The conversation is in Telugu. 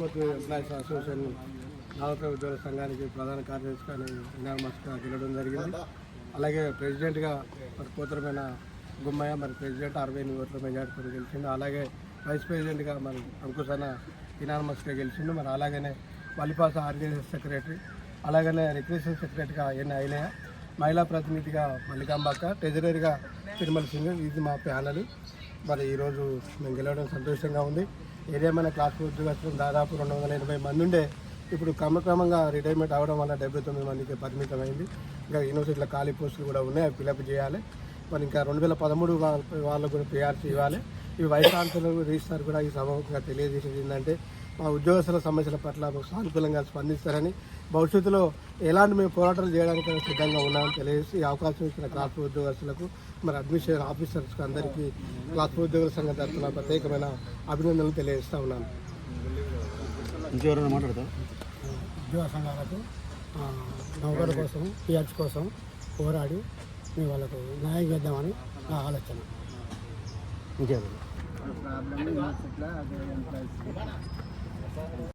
ఎంప్లాయీస్ అసోసియేషన్ నవక ఉద్యోగుల సంఘానికి ప్రధాన కార్యదర్శిగా ఇనామస్గా గెలవడం జరిగింది. అలాగే ప్రెసిడెంట్గా మరి పోతరమైన గుమ్మయ్య మరి ప్రెసిడెంట్ 68 ఓట్ల మెజార్టీతో గెలిచిండు. అలాగే వైస్ ప్రెసిడెంట్గా మరి అంకుశన్న ఇనామస్గా గెలిచిండు. మరి అలాగనే మల్లిపాస ఆర్గనైజేషన్ సెక్రటరీ, అలాగనే రిక్రియేషన్ సెక్రటరీగా ఐలయ్య, మహిళా ప్రతినిధిగా మల్లికాంబక్క, ట్రెజరీగా తిరుమల సింగ్. ఇది మా ప్యానల్. మరి ఈరోజు మేము గెలవడం సంతోషంగా ఉంది. ఏదేమైనా క్లాస్ ఉద్యోగస్తులు దాదాపు 280 మంది ఉండే ఇప్పుడు క్రమక్రమంగా రిటైర్మెంట్ అవ్వడం వల్ల 79 మందికి పరిమితమైంది. ఇంకా యూనివర్సిటీలో ఖాళీ పోస్టులు కూడా ఉన్నాయి, అవి ఫిలప్ చేయాలి. మరి ఇంకా 2013 వాళ్ళకు కూడా పిఆర్సీ ఇవ్వాలి. ఈ వైస్ ఛాన్సలర్ రిజిస్ట్రార్ కూడా ఈ సభగా తెలియజేసేది ఏంటంటే మా ఉద్యోగస్తుల సమస్యల పట్ల సానుకూలంగా స్పందిస్తారని, భవిష్యత్తులో ఎలాంటి మేము పోరాటాలు చేయడానికి సిద్ధంగా ఉన్నామని తెలియజేసి ఈ అవకాశం ఇచ్చిన క్లాస్ ఉద్యోగస్తులకు మరి అడ్మిషన్ ఆఫీసర్స్కి అందరికీ క్లాస్ ఉద్యోగుల సంఘం తరఫున ప్రత్యేకమైన అభినందనలు తెలియజేస్తూ ఉన్నాను. ఇంకెవరైనా మాట్లాడతాం? ఉద్యోగ సంఘాలకు నౌకర్ల కోసం పిఆర్సీ కోసం పోరాడి మేము వాళ్ళకు న్యాయం చేద్దామని నా ఆలోచన. ఇంకేమైనా